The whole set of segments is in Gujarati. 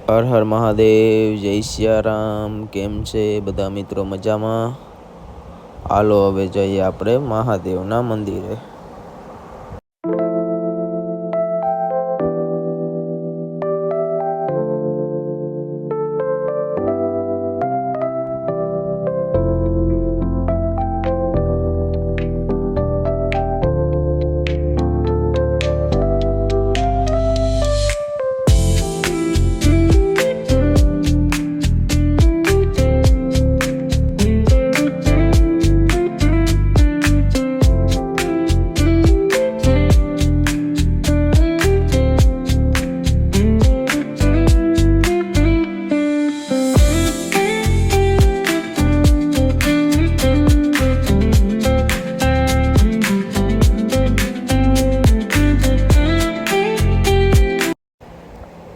હર હર મહાદેવ, જય સિયારામ. કેમ છે બધા મિત્રો? મજામાં? હાલો હવે જઈએ આપણે મહાદેવના મંદિરે.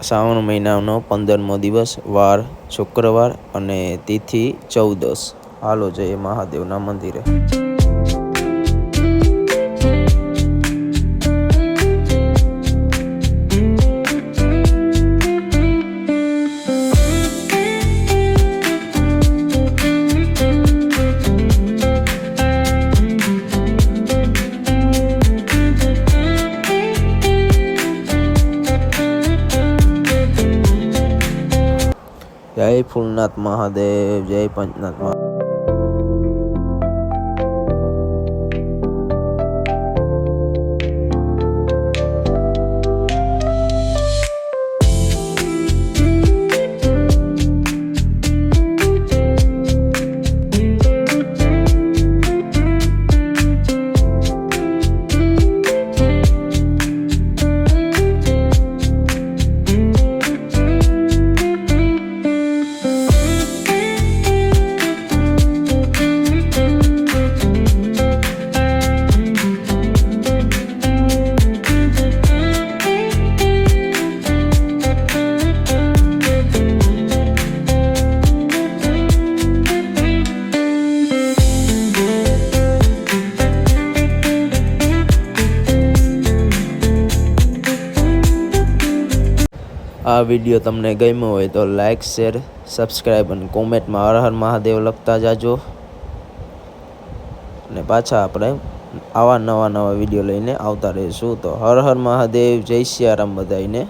શ્રાવણ મહિનાનો 15મો દિવસ, વાર શુક્રવાર અને તિથિ 14. હાલો જઈએ મહાદેવના મંદિરે. જય ફૂલનાથ મહાદેવ, જય પંચનાથ મહાદેવ. આ વિડીયો તમને ગમ્યો હોય તો લાઈક, શેર, સબસ્ક્રાઈબ અને કોમેન્ટમાં હર હર મહાદેવ લખતા જાજો. અને પાછા આપણે આવા નવા વિડીયો લઈને આવતા રહીશું. તો હર હર મહાદેવ, જય સિયારામ બધાઈને.